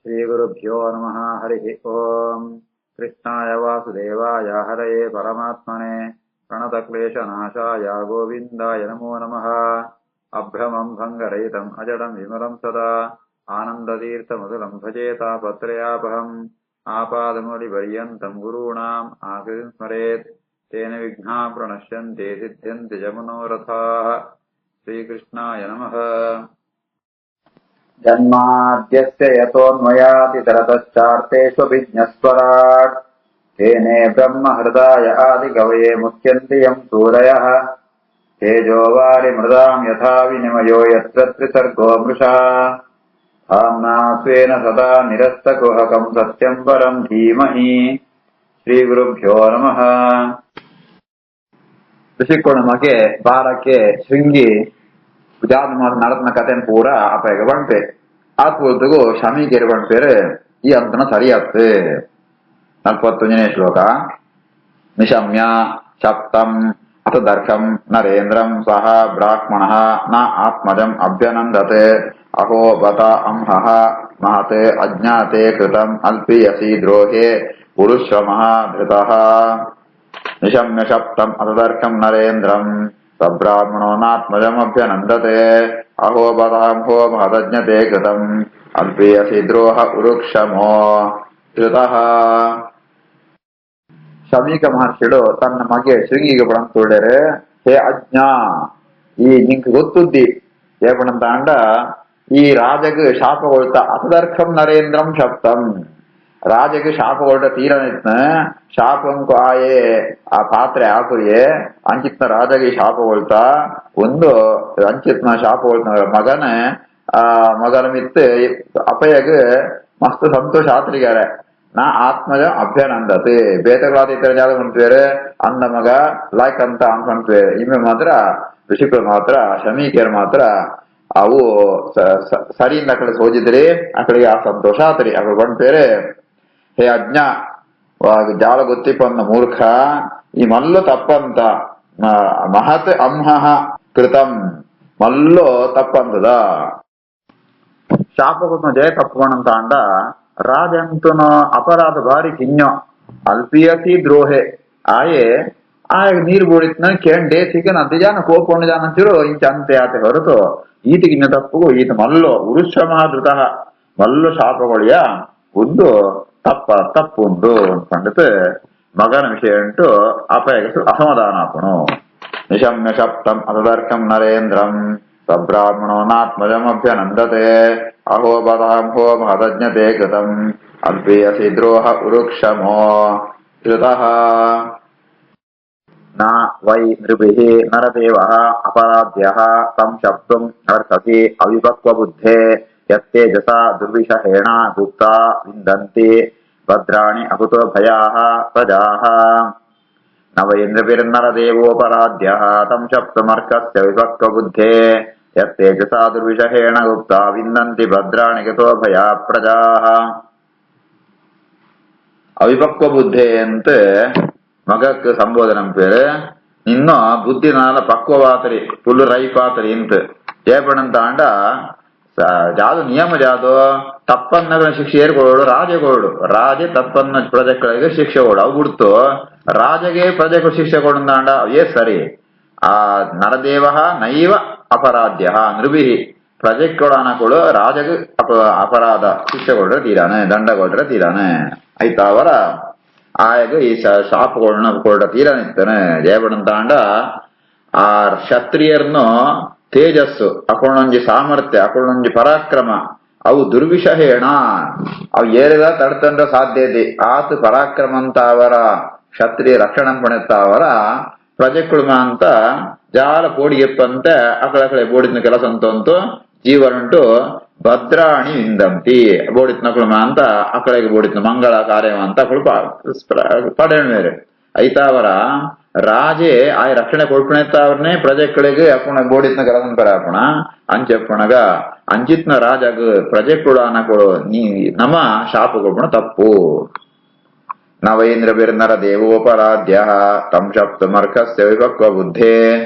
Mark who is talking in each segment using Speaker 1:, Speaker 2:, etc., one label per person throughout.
Speaker 1: श्रीगुरुभ्यो नमः। हरिः ओम्। कृष्णाय वासुदेवाय हरये परमात्मने प्रणतक्लेशनाशाय गोविन्दाय नमो नमः। अभ्रमम् भङ्गरहितम् अजडम् विमलम् सदा आनन्दतीर्थमधुरम् भजेतापत्रयापहम् आपादमौलिपर्यन्तम् गुरूणाम् आकृतिम् स्मरेत् तेन विघ्नाः प्रणश्यन्ते सिद्ध्यन्ति च मनोरथाः। श्रीकृष्णाय नमः। जन्माद्यस्य यतोऽन्वयातितरतश्चार्तेष्वभिज्ञस्वराट् तेने ब्रह्महृदाय आदिकवये मुह्यन्ति यम् सूरयः तेजो वारिमृदाम् यथा विनिमयो यत्र त्रिसर्गो मृषा धाम्ना स्वेन सदा निरस्तकुहकम् सत्यम् परम् धीमहि। श्रीगुरुभ्यो नमः। ಋಷಿಕೋಣಮಗೆ ಬಾರಕ್ಕೆ ಶೃಂಗಿ ಜಾತಮಾದ ನಡತನ ಕಥೆಯನ್ನು ಪೂರ ಅಪಯಗ ಬಂಟೆ ಆತ್ಮೂರ್ತಿಗೂ ಶಮೀಕೇರಿ ಬಂಟೇರು ಈ ಅಂತನ ಸರಿಯಾತ್ತೆ. 41ನೇ ಶ್ಲೋಕ. ನಿಶಮ್ಯ ಶಪ್ತಂ ಅತದರ್ಕಂ ನರೇಂದ್ರಂ ಸಹ ಬ್ರಾಹ್ಮಣಃ ನ ಆತ್ಮಜಂ ಅಭ್ಯನಂದತೆ ಅಹೋ ಬತ ಅಂಹಃ ಮಹತೆ ಅಜ್ಞಾತೆ ಕೃತಂ ಅಲ್ಪೀಯಸಿ ದ್ರೋಹೇ ಪುರುಶ್ರಮಃ ಧೃತಃ. ನಿಶಮ್ಯ ಶಪ್ತಂ ಅತದರ್ಕಂ ನರೇಂದ್ರಂ ಸಬ್ರಾಹ್ಮಣೋ ನಾತ್ಮಜಮಭ್ಯನಂದತೆ ಅಹೋ ಬತಾಂಹೋ ಮಹದಜ್ಞತೆ ಕೃತಂ ಅಲ್ಪೀಯಸಿ ದ್ರೋಹ ಉರುಕ್ಷಮೋ ಧೃತಃ. ಶಮೀಕ ಮಹರ್ಷಿಗಳು ತನ್ನ ಮಗೆ ಶೃಂಗಿಗೆ ಪಡಂತೊಳ್ಳೆರೆ, ಹೇ ಅಜ್ಞಾ, ಈ ನಿಂಗೆ ಗೊತ್ತುದ್ದಿ ಏಪಣಂತ ಅಂಡ ಈ ರಾಜಗ್ ಶಾಪಗೊಳ್ತ ಅತದರ್ಕಂ ನರೇಂದ್ರಂ ಶಪ್ತಂ ರಾಜಗೆ ಶಾಪಗೊಳ್ಳ ತೀರನಿತ್ನ ಶಾಪಂಕು ಆಯೇ ಆ ಪಾತ್ರೆ ಹಾಕುಯೇ ಅಂಚಿತ್ನ ರಾಜಗೆ ಶಾಪಗೊಳ್ತ ಒಂದು ಅಂಚಿತ್ನ ಶಾಪಗೊಳ್ತ ಮಗನ ಆ ಮಗನ ಮಿತ್ ಅಪಯಗ ಮಸ್ತ್ ಸಂತೋಷ ಆತ್ರಿಗಾರೆ. ನಾ ಆತ್ಮಜ ಅಭ್ಯನಂದತೆ ಬೇತಗಳಾದ ಇತರ ಜಾಗ ಮಾಡ್ತೇವೆ ಅಂದ ಮಗ ಲಾಯ್ಕ್ ಅಂತ ಅನ್ಕೊಂಡ್ತೇವೆ. ಇಮ್ಮೆ ಮಾತ್ರ ಋಷಿಕರು ಮಾತ್ರ ಶಮೀಕಿಯರು ಮಾತ್ರ ಅವು ಸರಿಯಿಂದ ಆ ಕಡೆ ಸೋಜಿದ್ರಿ ಆ ಕಡೆಗೆ ಆ ಸಂತೋಷ ಆತ್ರಿ ಆ ಕಡೆ ಬಂದ್ಪೇರೆ. ಹೇ ಅಜ್ಞ, ಜಾಲ ಗೊತ್ತಿಪ್ಪಂದ ಮೂರ್ಖ, ಈ ಮಲ್ಲು ತಪ್ಪಂತ ಮಹತ್ ಅಂಹಃ ಕೃತಂ ಮಲ್ಲು ತಪ್ಪಂತದ ಶಾಪಕೊತ್ನ ಜಯ ತಪ್ಪಣಂತ ಅಂಡ ರಾಜಂತನ ಅಪರಾಧ ಭಾರಿ ಕಿഞ്ഞ ಅಲ್ಪಿಯತಿ ದ್ರೋಹೆ ಆಯೆ ಆಗ ನೀರು ಬೋಡಿತ್ನ ಕೆಂಡೆ ಸಿಗನ್ ಅತಿ ಜಾನ ಕೋಪೊಂಡು ಜಾನ ಅಂತಿರು ಇಂಚ ಅಂತೆ ಆತೆ ಹೊರತು ಈತಗಿನ್ನ ತಪ್ಪು ಈತ ಮಲ್ಲು ಉರುಶ್ರಮ ಧೃತಃ ಮಲ್ಲು ಶಾಪಗೊಳಿಯ ಒಂದು ತಪ್ಪು ಉಂಟು ಅನ್ಕೊಂಡತೆ ಮಗನ ವಿಷಯ ಉಂಟು ಅಪಯಗಸು ಅಸಮಾಧಾನ ಆಪಣು. ನಿಶಮ್ಯ ಶಪ್ತಂ ಅತದರ್ಕಂ ನರೇಂದ್ರಂ ಸಬ್ರಾಹ್ಮಣೋ ನಾತ್ಮಜಮಭ್ಯನಂದತೆ ಅಹೋ ಬತಾಂಹೋ ಮಹದಜ್ಞತೆ ಕೃತಂ ಅಲ್ಪೀಯಸಿ ದ್ರೋಹ ಉರುಕ್ಷಮೋ ಧೃತಃ. ನ ವೈ ನೃಭಿಃ ನರದೇವಃ ಅಪರಾಧ್ಯಃ ತಂ ಶಪ್ತುಂ ಅರ್ಹಸಿ ಅವಿಪಕ್ವಬುದ್ಧೇ ಯತ್ತೇಜಸಾ ದುರ್ವಿಷಹೇಣ ಗುಪ್ತಾ ವಿಂದಂತಿ ಭದ್ರಾಣಿ ಅಕುತೋ ಭಯಾಃ ಪ್ರಜಾಃ. ನ ವೈ ನೃಭಿರ್ನರದೇವೋಪರಾಧ್ಯಃ ತಂ ಶಪ್ತುಮರ್ಹಸ್ಯ ವಿಪಕ್ವಬುದ್ಧೇ ಯತ್ತೇಜಸಾ ದುರ್ವಿಷಹೇಣ ಗುಪ್ತಾ ವಿಂದಂತಿ ಭದ್ರಾಣಿ ಅಕುತೋ ಭಯಾ ಪ್ರಜಾಃ. ಅವಿಪಕ್ವ ಬುದ್ಧಿ ಅಂತ ಮಗಕ್ಕೆ ಸಂಬೋಧನೆ ಪೇರು. ಇನ್ನು ಬುದ್ಧಿನಾಲ ಪಕ್ವವಾತರಿ ಫುಲ್ ರೈಪಾತರಿ ಅಂತ ಜಯಪಣಂತ ಅಂಡ ಜಾದು ನಿಯಮ ಜಾದು ತಪ್ಪನ್ನ ಶಿಕ್ಷೆ ಏರ್ಕೊಳ್ಳೋಡು ರಾಜೆಗಳು ರಾಜೆ ತಪ್ಪನ್ನ ಪ್ರಜೆಗಳಿಗೆ ಶಿಕ್ಷೆ ಕೊಡು ಅವು ಬಿಡ್ತು ರಾಜಗೆ ಪ್ರಜೆಗಳು ಶಿಕ್ಷೆ ಕೊಡಂದಾಂಡ ಅವೇ ಸರಿ. ಆ ನರದೇವ ನೈವ ಅಪರಾಧ್ಯ ನೃಭಿ ಪ್ರಜೆಗಳು ಅನಕೊಳು ರಾಜಗ ಅಪರಾಧ ಶಿಕ್ಷೆ ಕೊಡ್ರೆ ತೀರಾನೆ ದಂಡ ಕೊಡ್ರೆ ತೀರಾನೆ ಆಯ್ತಾ ಅವರ ಆಯಾಗ ಈ ಶಾಪಗಳನ್ನ ಕೊಡ್ರ ತೀರಾನಿತ್ತಾನೆ ಜಯಪಡಂತಾಂಡ ಆ ಕ್ಷತ್ರಿಯರ್ನು ತೇಜಸ್ಸು ಅಕೊಂಡೊಂಜಿ ಸಾಮರ್ಥ್ಯ ಅಕೊಂಡೊಂಜಿ ಪರಾಕ್ರಮ ಅವು ದುರ್ವಿಷಹೇಣ ಅವು ಏರಿದ ತಡ್ತಂದ್ರ ಸಾಧ್ಯತೆ ಆತು ಪರಾಕ್ರಮ ಅಂತ ಅವರ ಕ್ಷತ್ರಿಯ ರಕ್ಷಣೆ ಪಡೆಯುತ್ತ ಅವರ ಪ್ರಜೆಕುಳುಮ ಅಂತ ಜಾಲ ಪೋಡಿಗೆಪ್ಪಂತ ಅಕಡೆ ಬೋಡಿನ ಕೆಲಸ ಅಂತಂತು ಜೀವನುಂಟು ಭದ್ರಾಣಿ ವಿಂದಂತಿ ಬೋಡಿತ್ನ ಕುಳುಮ ಅಂತ ಅಕಡೆಗೆ ಬೋಡಿತ್ನ ಮಂಗಳ ಕಾರ್ಯ ಅಂತ ಪಡೆಯ ಮೇರೆ ಐತಾ ಅವರ ರಾಜೆ ಆಯ ರಕ್ಷಣೆ ಕೊಡ್ಪಣೆತ್ತವ್ರನ್ನೇ ಪ್ರಜೆಗಳಿಗೆ ಅಪ್ಪಣ ಬೋಡಿತ್ನ ಕೆಲಸನ್ ಪರ ಅಪ್ಪಣ ಅಂಚೆಪ್ಪಣಗ ಅಂಚಿತ್ನ ರಾಜಗ ಪ್ರಜೆಗಳು ಅನ್ನಕೊಳು ನೀ ನಮ ಶಾಪ ಕೊಡ್ಪಣ ತಪ್ಪು. ನವೈಂದ್ರಭಿರ್ನರ ದೇವೋಪರಾಧ್ಯ ತಂ ಶಪ್ತಮರ್ಕಸ್ಯ ವಿಪಕ್ವ ಬುದ್ಧೇ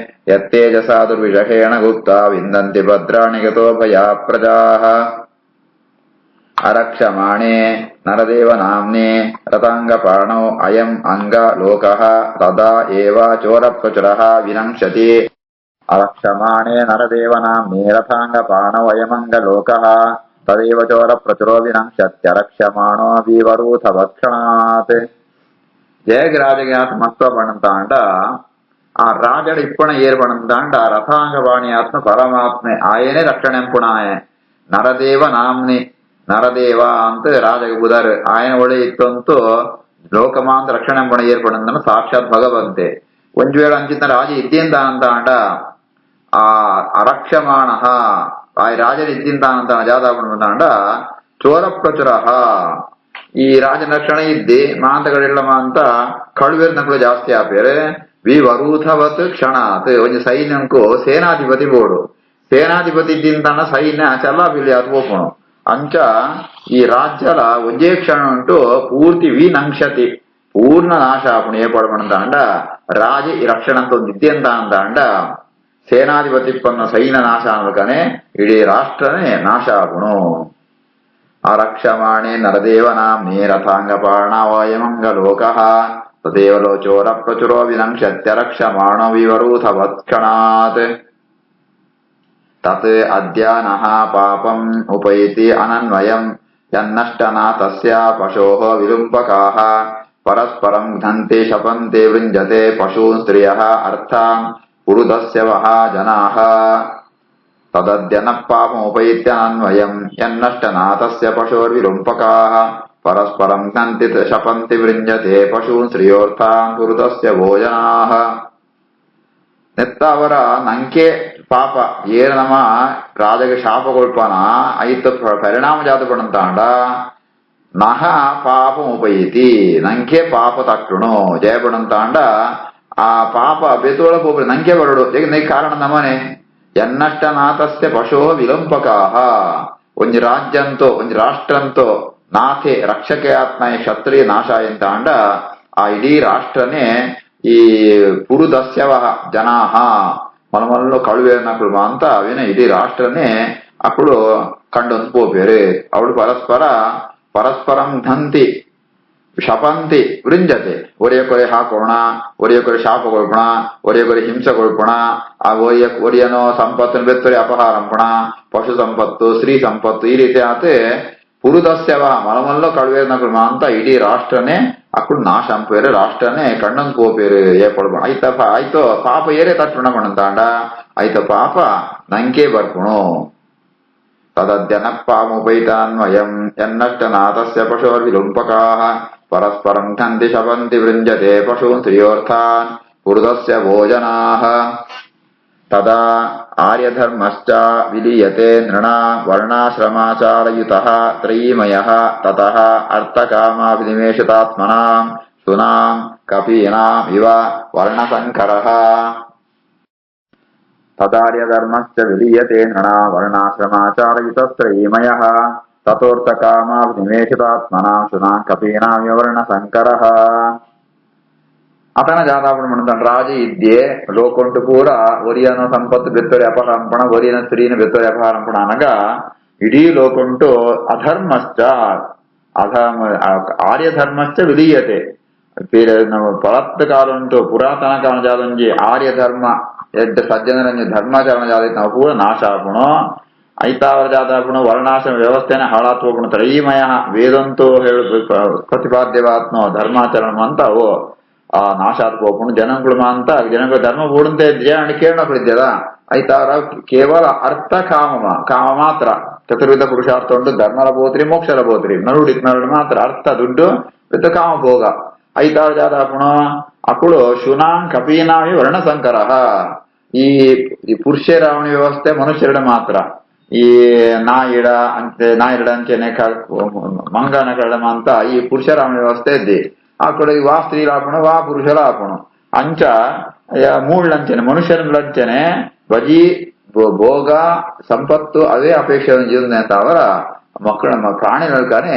Speaker 1: ಯತ್ತೇಜಸಾ ದುರ್ವಿಷಹೇಣ ಗುಪ್ತಾ ವಿಂದಂತಿ ಭದ್ರಾಣಿ ಗತೋ ಭಯಾ ಪ್ರಜಾಃ. ಅರಕ್ಷಮಾಣೆ ನರದೇವ ನಾಮ್ನೆ ರತಾಂಗಪಾಣೋ ಅಯಂ ಅಂಗ ಲೋಕಃ ತದಾ ಏವ ಚೋರ ಪ್ರಚುರಃ ವಿನಂಕ್ಷತಿ. ಅರಕ್ಷಮಾಣೆ ನರದೇವ ನಾಮ್ನೆ ರಥಾಂಗಪಾಣೋ ಅಯಮಂಗ ಲೋಕಃ ತದೇವ ಚೋರ ಪ್ರಚುರೋ ವಿನಂಕ್ಷತ್ಯರಕ್ಷಮಾಣೋ ವಿವರೂಥವತ್ಕ್ಷಣಾತ್. ജയഗ് രാജകയാത്ത് മസ്ത പണന്താണ്ട ആ രാജയുടെ ഇപ്പണ ഏർ പണന്താണ്ട ರಥಾಂಗವಾಣಿಯಾತ್ಮ ಪರಮಾತ್ಮೆ ಆಯನೇ ರಕ್ಷಣೆ ಪುಣಾಯ ನರದೇವ ನಾಮ್ನಿ ನರದೇವ ಅಂತ ರಾಜಗ ಬುಧರ್ ಆಯನ ಒಳ್ಳೆ ಇತ್ತಂತೂ ಲೋಕಮಾಂತ ರಕ್ಷಣೆ ಪುಣ ಏರ್ಪಡಂದನು ಸಾಕ್ಷಾತ್ ಭಗವಂತೆ. ಒಂದ್ ವೇಳೆ ಅಂಚಿತ ರಾಜ ಇದ್ದಿಂತಾನಂತಾಂಡ ಆ ಅರಕ್ಷಮಾಣ ಆ ರಾಜನ ಇದ್ದಿಂತಾನಂತಾನ ಜಾತಾಪಣಂತಾಂಡ ಚೋರ ಪ್ರಚುರ ಈ ರಾಜನ ರಕ್ಷಣೆ ಇದ್ದಿ ಮಾಂತಗಳೆಲ್ಲ ಮಾಂತ ಕಳುವೆರ್ನಗಳು ಜಾಸ್ತಿ ಆಪೇರೆ ವಿವರೂಥವತ್ ಕ್ಷಣಾತ್ ಒಂಜಿ ಸೈನ್ಯಂಕು ಸೇನಾಧಿಪತಿ ಬೋಡು ಸೇನಾಧಿಪತಿ ಇದ್ದಿಂತಾನ ಸೈನ್ಯ ಚಲ್ಲಾಪಿಲ್ಲಿ ಅದು ಹೋಪಣು ಅಂಚ ಈ ರಾಜ್ಯಲ ಒಂಜೇ ಕ್ಷಣ ಉಂಟು ಪೂರ್ತಿ ವಿನಂಕ್ಷತಿ ಪೂರ್ಣ ನಾಶ ಆಪುಣು ಏರ್ಪಾಡ್ಪಣಂತಾಂಡ ರಾಜ ಈ ರಕ್ಷಣೆ ಅಂತ ಒಂದು ಇದ್ದೆ ಅಂತಾಂಡ ಸೇನಾಧಿಪತಿ ಪನ್ನ ಸೈನ್ಯ ನಾಶ ಅನ್ಬೇಕನೆ ಇಡೀ ರಾಷ್ಟ್ರನೇ ನಾಶ ಆಪುಣು. ಅರಕ್ಷಮಾಣೆ ನರದೇವ ನಾಮ್ನೇ ರಥಾಂಗಪಾಣಾವಯಮಂಗ ಲೋಕಃ ತದೇವ ಚೋರ ಪ್ರಚುರೋ ವಿನಂಕ್ಷತ್ಯರಕ್ಷಮಾಣೋ ವಿವರೂಥವತ್ಕ್ಷಣಾತ್. ತತ್ ಅದ್ಯಾನಃ ಪಾಪಂ ಉಪೈತಿ ಅನನ್ವಯಂ ಯನ್ನಷ್ಟನ ತಸ್ಯ ಪಶೋಃ ವಿಲುಂಪಕಾಃ ಪರಸ್ಪರಂ ಘ್ನಂತೆ ಶಪಂತೆ ವೃಂಜತೆ ಪಶೂನ್ ಸ್ತ್ರಿಯಃ ಅರ್ಥಾನ್ ಪುರುದಸ್ಯ ವಹ ಜನಾಃ. ತದದ್ಯನ ಪಾಪಮುಪೈತ್ಯನನ್ವಯಂ ಯನ್ನಷ್ಟನ ತಸ್ಯ ಪಶೋರ್ವಿಲುಂಪಕಾಃ ಪರಸ್ಪರಂ ಘ್ನಂತಿ ಶಪಂತಿ ವೃಂಜತೆ ಪಶೂನ್ ಸ್ತ್ರಿಯೋರ್ಥಾನ್ ಪುರುದಸ್ಯ ಭೋಜನಾಃ. ನೆತ್ತ ಅವರ ನಂಕೆ ಪಾಪ ಏನ ನಮ ರಾಜಗ ಶಾಪ ಕೊಳ್ಪನ ಐತ ಪರಿಣಾಮ ಜಾತ ಪಡಂತಾಂಡ ನಹ ಪಾಪ ಉಪೈತಿ ನಂಗೆ ಪಾಪ ತಕ್ಕಣು ಜಯ ಪಡಂತಾಂಡ ಆ ಪಾಪ ಬೆತೋಳ ಹೋಗ್ರಿ ನಂಗೆ ಬರಡು ನೈ ಕಾರಣ ನಮನೆ ಎನ್ನಷ್ಟ ನಾಥಸ್ಯ ಪಶೋ ವಿಲಂಪಕಾಹ ಒಂಜಿ ರಾಜ್ಯಂತೋ ಒಂಜಿ ರಾಷ್ಟ್ರಂತೋ ನಾಥೆ ರಕ್ಷಕೆ ಆತ್ಮ ಕ್ಷತ್ರಿಯ ನಾಶ ಎಂತಾಂಡ ಆ ಇಡೀ ರಾಷ್ಟ್ರನೇ ಈ ಪುರುದಸ್ಯವ ಜನಾಹ ಮಲಮಲ್ಲು ಕಳುವೆನಕಳು ಅಂತ ಅವೇನ ಇಡೀ ರಾಷ್ಟ್ರನೇ ಅಕ್ಕಳು ಕಂಡೊಂದು ಪೋಪೇರೆ ಅವಳು ಪರಸ್ಪರಂ ಧಂತಿ ಶಪಂತಿ ವೃಂಜತೆ ಒರೆಯಕೊರೆ ಹಾಕೋಣ ಒರೆಯಕೊರೆ ಶಾಪ ಕೊಳ್ಪಣ ಒರೆಯಕೊರೆ ಹಿಂಸೆ ಕೊಳ್ಪಣ ಆ ಒರಿಯನೋ ಸಂಪತ್ತನ್ನು ಬೆತ್ತರೆ ಅಪಹಾರಂಪಣ ಪಶು ಸಂಪತ್ತು ಸ್ತ್ರೀ ಸಂಪತ್ತು ಈ ರೀತಿ ಆತೆ ಪುರುದಸ್ಯವ ಮಲಮಲ್ಲೋ ಕಳುವೆನಕಳು ಅಂತ ಇಡೀ ರಾಷ್ಟ್ರನೇ ಅಕ್ಕಳು ನಾಶ ಅಂಪೇರೆ ರಾಷ್ಟ್ರನೇ ಕಣ್ಣೊಂದು ಪೋಪೇರು ಏಪಡ್ಬಣ ಐತಪ್ಪ ಆಯ್ತು ಪಾಪ ಏರೇ ತಟ್ಟಣ ಪಣಂತಾಂಡ ಆಯ್ತ ಪಾಪ ನಂಗೆ ಬರ್ಪುಣು. ತದದ್ಯನ ಪಾಮುಪೈತಾನ್ವಯಂ ಯನ್ನಷ್ಟ ನಾಥಸ್ಯ ಪಶೋರ್ವಿಲುಂಪಕಾಃ ಪರಸ್ಪರಂ ಘ್ನಂತಿ ಶಪಂತಿ ವೃಂಜತೆ ಪಶೂನ್ ಸ್ತ್ರಿಯೋರ್ಥಾನ್ ಪುರುದಸ್ಯ ಭೋಜನಾಃ. ತದಾ ಆರ್ಯಧರ್ಮಶ್ಚ ವಿಲೀಯತೆ ನೃಣ ವರ್ಣಾಶ್ರಮಾಚಾರಯುತಃ ತ್ರಯೀಮಯಃ ತತಃ ಅರ್ಥಕಾಮಾಭಿನಿವೇಶಿತಾತ್ಮನಾಂ ಸುನಾಂ ಕಪೀನಾಂ ಇವ ವರ್ಣಸಂಕರಃ. ತದಾರ್ಯಧರ್ಮಶ್ಚ ವಿಲೀಯತೆ ನೃಣ ವರ್ಣಾಶ್ರಮಾಚಾರಯುತಸ್ತ್ರಯೀಮಯಃ ತಥೋರ್ಥಕಾಮಾಭಿನಿವೇಶಿತಾತ್ಮನಾಂ ಸುನಾಂ ಕಪೀನಾಂ ಇವ ವರ್ಣಸಂಕರಃ. ಅತನ ಜಾತಾಪಣ ರಾಜ ಇದ್ಯೆ ಲೋಕೊಂಟು ಪೂರ ಒರಿಯನ ಸಂಪತ್ತು ಬೆತ್ತೊರೆ ಅಪಹರಂಪಣ ಒರಿಯನ ಸ್ತ್ರೀನ ಬೆತ್ತೊರೆ ಅಪಹರಂಪಣ అనಗ ಇಡೀ ಲೋಕೊಂಟು ಅಧರ್ಮಶ್ಚ ಅಧರ್ಮ ಆರ್ಯಧರ್ಮಶ್ಚ ವಿಲೀಯತೆ ಪಳತ್ತ ಕಾಲ ಉಂಟು ಪುರಾತನ ಕಾಲ ಜಾದಂಜಿ ಆರ್ಯಧರ್ಮ ಎಡ್ಡ ಸಜ್ಜನರಂಜಿ ಧರ್ಮಾಚರಣ ಜಾದ ನಾವು ಪೂರ ನಾಶ ಆಪುಣು ಐತಾವರ ಜಾತಾಪುಣ ವರ್ಣಾಶ್ರಮ ವ್ಯವಸ್ಥೆನೆ ಹಾಳಾತ್ವಪುಣ ತ್ರಯೀಮಯ ವೇದಂತೋ ಹೇಳು ಪ್ರತಿಪಾದ್ಯವಾತ್ಮ ಧರ್ಮಾಚರಣ ಅಂತ ಅವು ಆ ನಾಶಾತ್ ಹೋಗ್ಕೊಂಡು ಜನಗಳು ಅಂತ ಜನಗಳು ಧರ್ಮ ಬೂಡಂತೆ ಕೇಳಕ್ಳಿದ್ಯದ ಐತಾರ ಕೇವಲ ಅರ್ಥ ಕಾಮ ಮಾತ್ರ ಚತುರ್ವಿಧ ಪುರುಷಾರ್ಥ ಉಂಟು ಧರ್ಮಲ ಬೋತ್ರಿ ಮೋಕ್ಷಲ ಬೋತ್ರಿ ನರುಡು ಮಾತ್ರ ಅರ್ಥ ದುಡ್ಡು ವಿತ್ ಕಾಮ ಭೋಗ ಐತಾರ ಜಾತಾಪುಣ ಅಕುಳು ಶುನಾಂ ಕಪೀನಾಮಿ ವರ್ಣಸಂಕರ. ಈ ಪುರುಷರಾವಣಿ ವ್ಯವಸ್ಥೆ ಮನುಷ್ಯರಡೆ ಮಾತ್ರ ಈ ನಾಯಿಡ ಅಂಚೆನೆ ಮಂಗನಗಳ ಅಂತ ಈ ಪುರುಷರಾವಣಿ ವ್ಯವಸ್ಥೆ ಇದ್ದಿ ಆ ಕಡೆ ವಾ ಸ್ತ್ರೀಲಾಪಣ ವಾ ಪುರುಷಲಾಪಣ ಅಂಚ ಮೂಳ್ಳಂಚನೆ ಮನುಷ್ಯರಂಚನೆ ಬಜಿ ಭೋಗ ಸಂಪತ್ತು ಅದೇ ಅಪೇಕ್ಷೆ ಜೀವನ ಅಂತ ಅವರ ಮಕ್ಕಳ ಪ್ರಾಣಿಗಳಾನೆ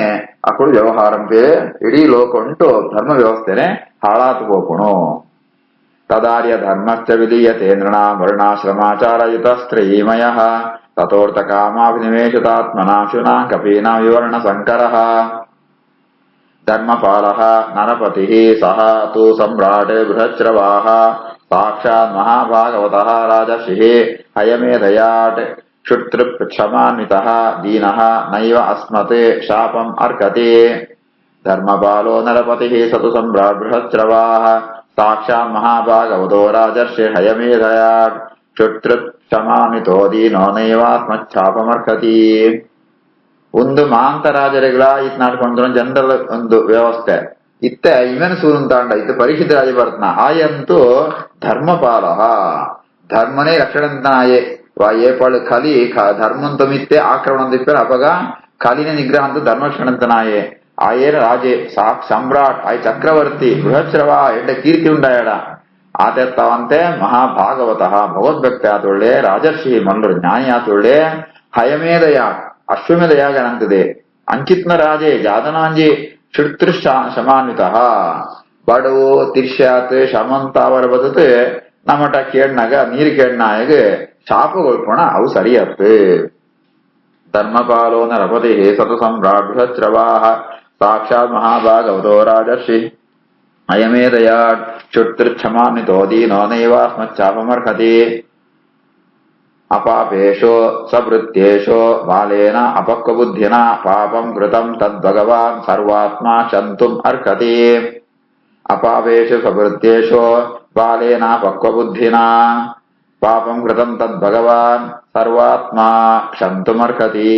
Speaker 1: ಅಕ್ಕಳು ವ್ಯವಹಾರಂಪೇ ಇಡೀ ಲೋಕ ಉಂಟು ಧರ್ಮ ವ್ಯವಸ್ಥೆನೆ ಹಾಳಾತು ಹೋಪಣು. ತದಾರ್ಯ ಧರ್ಮಶ್ಚ ವಿಲೀಯತೆ ನೃಣ ವರ್ಣಾಶ್ರಮಾಚಾರಯುತಸ್ತ್ರಯೀಮಯಃ ತಥೋರ್ಥಕಾಮಾಭಿನಿವೇಶತಾತ್ಮನಾಶುನಾಂ ಕಪೀನಾಂ ವಿವರ್ಣ ಸಂಕರಃ ಧರ್ಮಪಾಲಃ ನರಪತಿಃ ಸಹ ತು ಸಮ್ರಾಟ್ ಬೃಹಚ್ರವಾಃ ಸಾಕ್ಷಾತ್ ಮಹಾಭಾಗವತಃ ರಾಜರ್ಷಿಃ ಹಯಮೇಧಯಾಟ್ ಕ್ಷುತ್ೃಕ್ಷಮಾನ್ವಿತಃ ದೀನಃ ನೈವ ಅಸ್ಮತ್ ಶಾಪಂ ಅರ್ಹತಿ ಧರ್ಮಪಾಲೋ ನರಪತಿಃ ಸತು ಸಮ್ರಾಟ್ ಬೃಹಚ್ರವಾಃ ಸಾಕ್ಷಾತ್ ಮಹಾಭಾಗವತೋ ರಾಜರ್ಷಿಃ ಹಯಮೇಧಯಾಟ್ ಕ್ಷುತ್ೃಕ್ಷಮಾನ್ವಿತೋ ದೀನೋ ನೈವಾತ್ಮಚ್ಛಾಪಮರ್ಹತಿ. ಒಂದು ಮಾಂತರಾಜರುಗಳ ಇತ್ ನಾಡ್ಕೊಂಡು ಜನರಲ್ ಒಂದು ವ್ಯವಸ್ಥೆ ಇತ್ತ ಇವನ್ ಸೂರಂತಾಂಡ ಇತ್ತು ಪರಿಶುದ್ಧ ರಾಜ ಬರ್ತನ ಆಯಂತೂ ಧರ್ಮಪಾಲ ಧರ್ಮನೇ ರಕ್ಷಣಂತನಾಯೇ ಏಪಾಳು ಕಲಿ ಧರ್ಮಂತ ಮಿತ್ತೆ ಆಕ್ರಮಣ ತಿಪ್ಪೇರು ಅಪಗ ಕಲಿನ ನಿಗ್ರಹ ಅಂತ ಧರ್ಮಕ್ಷಣಂತನಾಯೇ ಆಯೇನ ರಾಜೆ ಸಮ್ರಾಟ್ ಆಯ್ ಚಕ್ರವರ್ತಿ ಬೃಹಚ್ರವ ಎಡ್ಡ ಕೀರ್ತಿ ಉಂಡಾಯಡ ಆತೆತ್ತವಂತೆ ಮಹಾಭಾಗವತಃ ಭಗವದ್ಭಕ್ತಿ ಆತೊಳ್ಳೆ ರಾಜರ್ಷಿ ಮಲ್ಲರು ಜ್ಞಾನಿ ಆತೊಳ್ಳೆ ಹಯಮೇಧಯ ಅಶ್ವಮೇಧ ಯಾಗ ನಂತದೆ ಅಂಚಿತ್ನ ರಾಜೆ ಜಾತನಾಂಜಿ ಕ್ಷುತೃ ಶಮಾನ್ವಿತ ಬಡವು ತಿರ್ಶ್ಯಾತ್ ಶಮಂತ ಅವರ ಬದತ್ ನಮಟ ಕೇಳ್ನಾಗ ನೀರು ಕೇಳ್ನಾಗ ಶಾಪಗೊಳ್ಪೋಣ ಅವು ಸರಿಯತ್ತು. ಧರ್ಮಪಾಲೋ ನರಪತಿ ಸತು ಸಮ್ರಾಟ್ ಬೃಹಚ್ರವಾಃ ಸಾಕ್ಷಾತ್ ಮಹಾಭಾಗವತೋ ರಾಜರ್ಷಿ ಅಯಮೇಧಯಾಟ್ ಕ್ಷುತೃಕ್ಷಮಾನ್ವಿತೋ ದೀನೋ ನೈವಾಸ್ಮಚ್ಛಾಪಮರ್ಹತಿ ಅಪಾಪೇಶೋ ಸವೃತ್ಯೇಶೋ ಬಾಲೇನ ಅಪಕ್ವಬುದ್ಧಿನ ಪಾಪಂ ಕೃತಂ ತದ್ಭಗವಾನ್ ಸರ್ವಾತ್ಮ ಶಂತುಂ ಅರ್ಹತಿ. ಅಪಾಪೇಶೋ ಸವೃತ್ಯೇಶೋ ಬಾಲೇನ ಅಪಕ್ವಬುದ್ಧಿನ ಪಾಪಂ ಕೃತಂ ತದ್ಭಗವಾನ್ ಸರ್ವಾತ್ಮ ಶಂತುಮರ್ಹತಿ.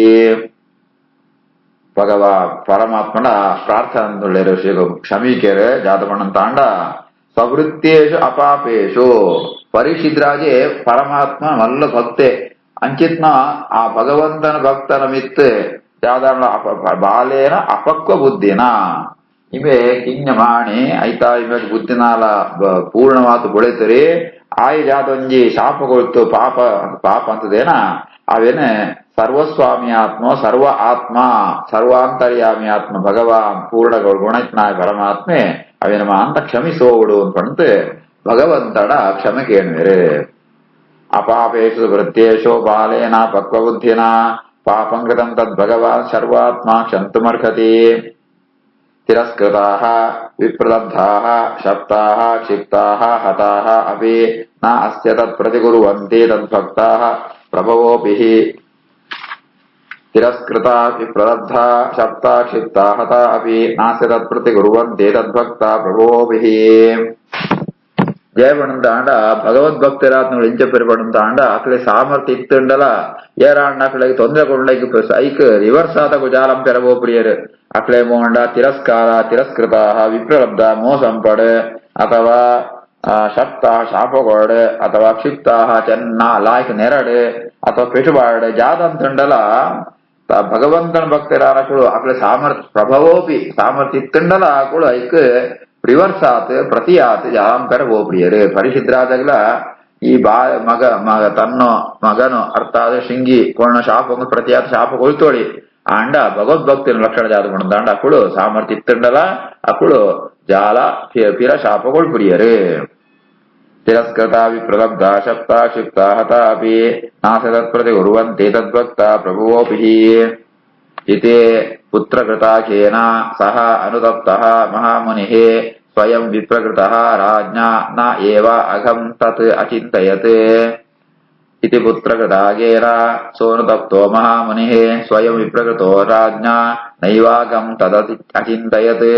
Speaker 1: ಭಗವಾ ಪರಮಾತ್ಮನ ಪ್ರಾರ್ಥನೆ ಕ್ಷಮೀಕೆರೆ ಜಾತಪಣ್ಣಂತಾಂಡ ಸ್ವವೃತ್ತೇಶು ಅಪಾಪೇಶು ಪರಿಶಿದ್ರಾಜೆ ಪರಮಾತ್ಮ ಮಲ್ಲ ಭಕ್ತೆ ಅಂಚಿತ್ನ ಆ ಭಗವಂತನ ಭಕ್ತನ ಮಿತ್ ಯಾವ್ದಾರ ಬಾಲೇನ ಅಪಕ್ವ ಬುದ್ಧಿನ ಇವೆ ಕಿಂಜ ಮಾಡಿ ಐತಾ ಇವೆ ಬುದ್ಧಿನಾಲ ಪೂರ್ಣವಾತು ಬೆಳೆತರಿ ಆಯ್ ಜಾತೊಂಜಿ ಶಾಪಗೊಳ್ತು ಪಾಪ ಪಾಪ ಅಂತದೇನ ಅವೇನೆ ಸರ್ವಸ್ವಾಮಿ ಆತ್ಮ ಸರ್ವ ಆತ್ಮ ಸರ್ವಾಂತರ್ಯಾಮಿ ಆತ್ಮ ಭಗವಾನ್ ಪೂರ್ಣ ಗುಣಜ್ಞಾಯ ಪರಮಾತ್ಮೆ ಅವೇನಮ ಅಂತ ಕ್ಷಮಿಸೋಡು ಅಂತ ಭಗವಂತನ ಕ್ಷಮೆ ಕೇಳುವರೆ. ಅಪಾಪೇಶು ವೃತ್ತೇಶೋ ಬಾಲೇನ ಪಕ್ವಬುದ್ಧಿನ ಪಾಪಂ ಕೃತಂ ತದ್ ಭಗವಾನ್ ಸರ್ವಾತ್ಮ ಕ್ಷಂತುಮರ್ಹತಿ. ತಿರಸ್ಕೃತಾಃ ವಿಪ್ರಲಬ್ಧಾಃ ಶಪ್ತಾಃ ಕ್ಷಿಪ್ತಾಃ ಹತಾಃ ಅಪಿ ನ ಅಸ್ಯ ತತ್ ಪ್ರತಿಕುರ್ವಂತಿ ತದ್ಭಕ್ತಾಃ ಪ್ರಭವೋಪಿ. ತಿರಸ್ಕೃತಾ ವಿಪ್ರಲಬ್ಧಾ ಶಪ್ತಾ ಕ್ಷಿಪ್ತಾ ಹತಾ ಅಪಿ ನಾಸ್ಯ ತತ್ ಪ್ರತಿಕುರ್ವಂತಿ ತದ್ಭಕ್ತ ಪ್ರಭವೋಪಿ. ಜಯಪಣಂತಾಂಡ ಭಗವದ್ಭಕ್ತರಾತ್ಮಗಳು ಇಂಚಪೆರಿಪಣಂತಾಂಡ ಅಕ್ಲೆ ಸಾಮರ್ಥ್ಯ ಇತ್ತುಂಡಲ ಏರಾಂಡ ಅಕ್ಲೆಗೆ ತೊಂದರೆ ಕೊಡ್ಲಿಕ್ಕೆ ಐಕ್ ರಿವರ್ಸ್ ಆದ ಕುಜಾಲಂ ಪೆರವೋ ಪ್ರಿಯರು ಅಕ್ಲೆ ಮೋಂಡ ತಿರಸ್ಕಾರ ತಿರಸ್ಕೃತ ವಿಪ್ರಲಬ್ಧ ಮೋಸಂಪಡ್ ಅಥವಾ ಶಕ್ತ ಶಾಪಗೋಡ್ ಅಥವಾ ಕ್ಷಿಪ್ತ ಚೆನ್ನ ಲಾಯ್ಕ್ ನೆರಡ್ ಅಥವಾ ಪೆಟುಬಾಡ್ ಜಾದಂತುಂಡಲ ಭಗವಂತನ ಭಕ್ತರಾನಕುಳು ಅಕ್ಲೆ ಸಾಮರ್ಥ್ಯ ಪ್ರಭವೋಪಿ ಸಾಮರ್ಥ್ಯ ಇತ್ತುಂಡಲ ಆಕುಳು ಐಕ್ ರಿವರ್ಸಾತ್ ಪ್ರತಿಯಾತ್ ಜಾಂ ಪೆರವೋ ಪ್ರಿಯರು ಪರಿಶುದ್ರಾದಾಗಲ ಈ ಮಗ ತನ್ನ ಮಗನು ಅರ್ಥಾದ ಶೃಂಗಿ ಕೊಣ್ಣ ಶಾಪ ಪ್ರತಿಯಾತ್ ಶಾಪ ಕೊಳ್ತೋಳಿ ಆಂಡ ಭಗವದ್ಭಕ್ತಿನ ಲಕ್ಷಣ ಜಾತ ಪಣಂದಾಂಡ ಅಕ್ಕಳು ಸಾಮರ್ಥ್ಯ ಇತ್ತುಂಡಲ ಅಕ್ಕಳು ಜಾಲ ಪಿರ ಶಾಪಗಳು ಪ್ರಿಯರು. ತಿರಸ್ಕೃತ ವಿಪ್ರಲಬ್ಧ ಶಪ್ತ ಕ್ಷಿಪ್ತ ಹತ ಅಪಿ ನಾಸ ತತ್ಪ್ರತಿ ಕುರ್ವಂತಿ ತದ್ಭಕ್ತ ಪ್ರಭುವೋಪಿ. ಇತಿ ಪುತ್ರಕೃತಾಖೇನ ಸಹ ಅನುತಪ್ತಃ ಮಹಾಮುನಿಃ ಸ್ವಯಂ ವಿಪ್ರಕೃತಃ ರಾಜ್ಞಾ ನ ಏವ ಅಘಂ ತತ್ ಅಚಿಂತಯತ್. ಇತಿ ಪುತ್ರಕೃತಾಖೇನ ಸೋನುತಪ್ತೋ ಮಹಾಮುನಿಃ ಸ್ವಯಂ ವಿಪ್ರಕೃತೋ ರಾಜ್ಞಾ ನೈವಾಗಂ ತದತಿ ಅಚಿಂತಯತ್.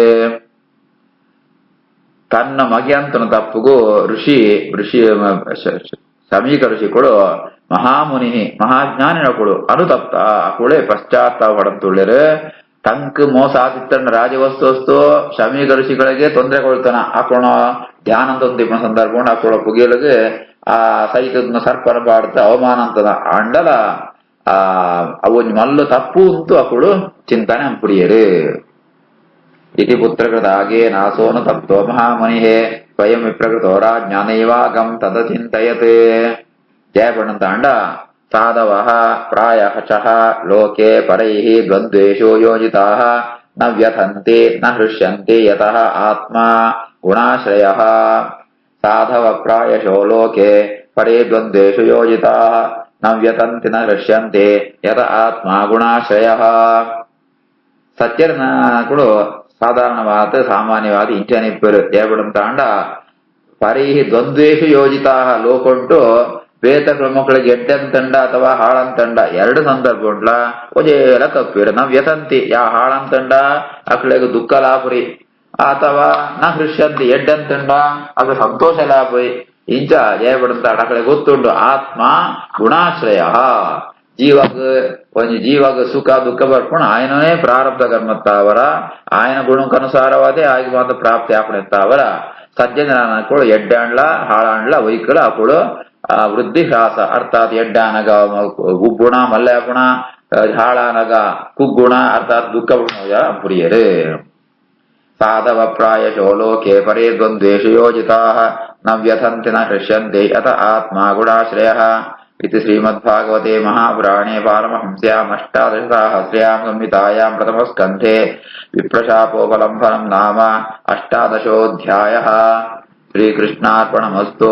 Speaker 1: ತನ್ನ ಮಗೆಯಂತನ ತಪ್ಪುಗೂ ಋಷಿ ಸಮೀಕ ಋಷಿಗಳು ಮಹಾಮುನಿ ಮಹಾಜ್ಞಾನಿನಗಳು ಅನುತಪ್ತ ಅಕುಳೆ ಪಶ್ಚಾತ್ತಾಪ ಪಡಂತುಳ್ಳಿರು ತಂಕ್ ಮೋಸ ಆತಿತ್ತಣ್ಣ ರಾಜವಸ್ತು ಸಮೀಕ ಋಷಿಗಳಿಗೆ ತೊಂದರೆ ಕೊಳ್ತಾನ ಹಾಕೋಣ ಧ್ಯಾನ ಅಂತ ಸಂದರ್ಭ ಹಾಕೊಳ್ಳೋ ಪುಗಿಯಲಿಗೆ ಆ ಸೈತದ್ನ ಸರ್ಪನ ಬಾಡ್ತ ಅವಮಾನ ಅಂತದ ಅಂಡಲ ಅವು ಮಲ್ಲು ತಪ್ಪು ಅಂತೂ ಅಕುಳು ಚಿಂತನೆ ಅಂಪುಡಿಯರು. ಇತಿ ಪುತ್ರಕೃತಾಗೇನ ಸೋನು ತಪ್ತೋ ಮಹಾಮುನಿಃ ಸ್ವಯಂ ವಿಪ್ರಕೃತೋ ರಾಜ್ಞಾನೈವಾಗಂ ತದ ಚಿಂತಯತ್. ಜಯಪಣಂತಾಂಡ ಸಾಧವಃ ಪ್ರಾಯಃ ಚಃ ಲೋಕೆ ಪರೈಃ ದ್ವಂದ್ವೇಷು ಯೋಜಿತಾಃ ನ ವ್ಯಥಂತಿ ನ ಹೃಷ್ಯಂತಿ ಯತಃ ಆತ್ಮ ಗುಣಾಶ್ರಯಃ. ಸಾಧವ ಪ್ರಾಯಶೋ ಲೋಕೆ ಪರೇ ದ್ವಂದ್ವೇಷು ಯೋಜಿತಾಃ ನವ್ಯತಂತಿ ನ ದೃಶ್ಯಂತೆ ಯತ ಆತ್ಮ ಗುಣಾಶ್ರಯ. ಸತ್ಯನ ಕೂಡ ಸಾಧಾರಣವಾದ ಸಾಮಾನ್ಯವಾದ ಇಂಚನಿಪ್ಪರು ಏಪಡುತ್ತಾಂಡ ಪರೀಹಿ ದ್ವಂದ್ವೇಷು ಯೋಜಿತಾ ಲೋಕೊಂಟು ಬೇತ ಮಕ್ಕಳಿಗೆ ಎಡ್ಡಂತಂಡ ಅಥವಾ ಹಾಳಂತಂಡ ಎರಡು ಸಂದರ್ಭ ಉಂಟ್ಲ ಒಜೇಲ ಕಪ್ಪಿರು. ನಾವ್ ವ್ಯತಂತಿ ಯಾ ಹಾಳಂತಂಡ ಅಕ್ಳಿಗೆ ದುಃಖ ಲಾಪುರಿ ಅಥವಾ ನ ಹೃಷ್ಯಂತಿ ಎಡ್ಡಂತಂಡ ಅದು ಸಂತೋಷ ಲಾಪುರಿ ಇಂಚ ಜಯಪಡುತ್ತಾಡ ಅಕ್ಳಿಗೆ ಗೊತ್ತುಂಡು ಆತ್ಮ ಗುಣಾಶ್ರಯ. ಜೀವಾಗ ಸುಖ ದುಃಖ ಬರ್ಕೊಂಡು ఆయననే ಪ್ರಾರಬ್ಧ ಕರ್ಮತ್ತಾವರ ఆయన గుణకనుసారవాదే ఆయన మాత్రం ప్రాప్తి ఆపడెత్తావర. సజ్జనకుడు ఎడ్డాండ్ల హాళాండ్ల వైకుల అప్పుడు ವೃದ್ಧಿ ಹ್ರಾಸ ಅರ್ಥಾತ್ ಎಡ್ಡಾನಗ ಉಗ್ಗುಣ ಮಲ್ಯಾಗುಣ ಹಾಳಾನಗ ಕುಗ್ಗುಣ ಅರ್ಥಾತ್ ದುಃಖ ಪುರಿಯರು. ಸಾಧವ ಪ್ರಾಯಶೋ ಲೋಕೆ ಪರೇ ದ್ವಂದ್ವೇಷ ಯೋಜಿತಾ ನ ವ್ಯಥಂತಿ ನ ಹೃಷ್ಯಂತೆ ಅತ ಆತ್ಮ ಗುಣಾಶ್ರಯ. इति श्रीमद्भागवते महापुराणे पारमहंस्याम् अष्टादशसाहस्र्याम् संहितायाम् प्रथमस्कन्धे विप्रशापोपलम्भनम् नाम 18 श्रीकृष्णार्पणमस्तु.